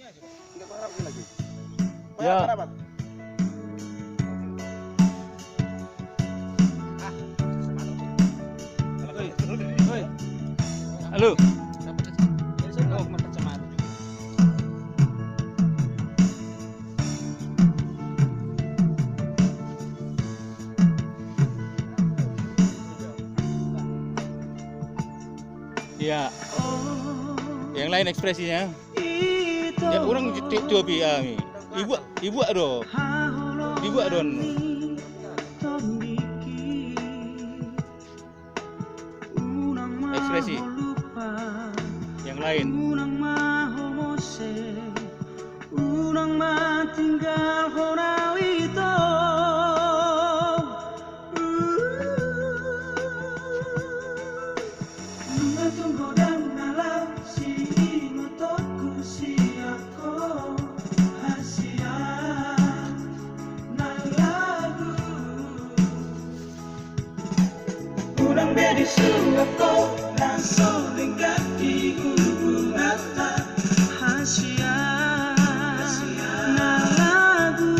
Enggak parah lagi. Ya. Rapat. Halo. Iya. Yang lain ekspresinya. Ya orang coba ya. Ibu ado. Ibu adon. Ekspresi. Yang lain. Kurang bedi suako langsung lingkar di Lagu Batak Hasia na lagu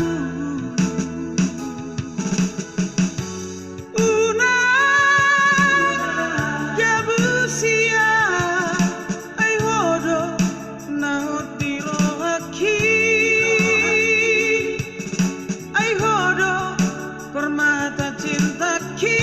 una gabusia ay hodo na hotiro haki ay hodo permata cinta ki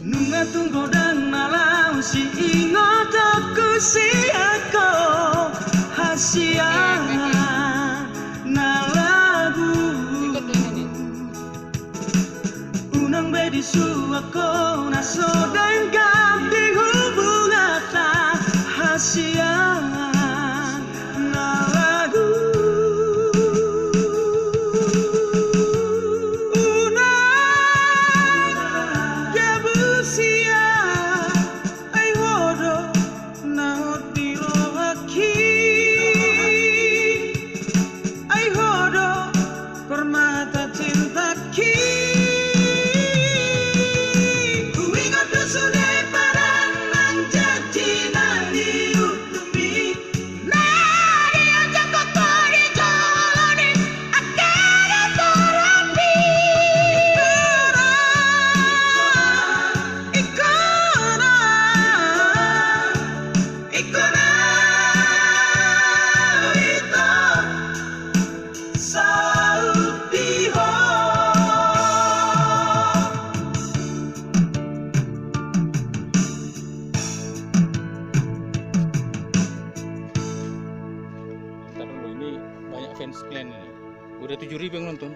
Nunga tunggu dan malam si ingat aku si aku hasia na lagu unang bedi suako na sodang ganti hubungan hasia na lagu Permata cinta ki ku ingat sudah paran nang janji nani utumi nari aja kotori jalani akan terapi ikona itu Ini banyak fans kalian ini. Udah 7.000 yang nonton.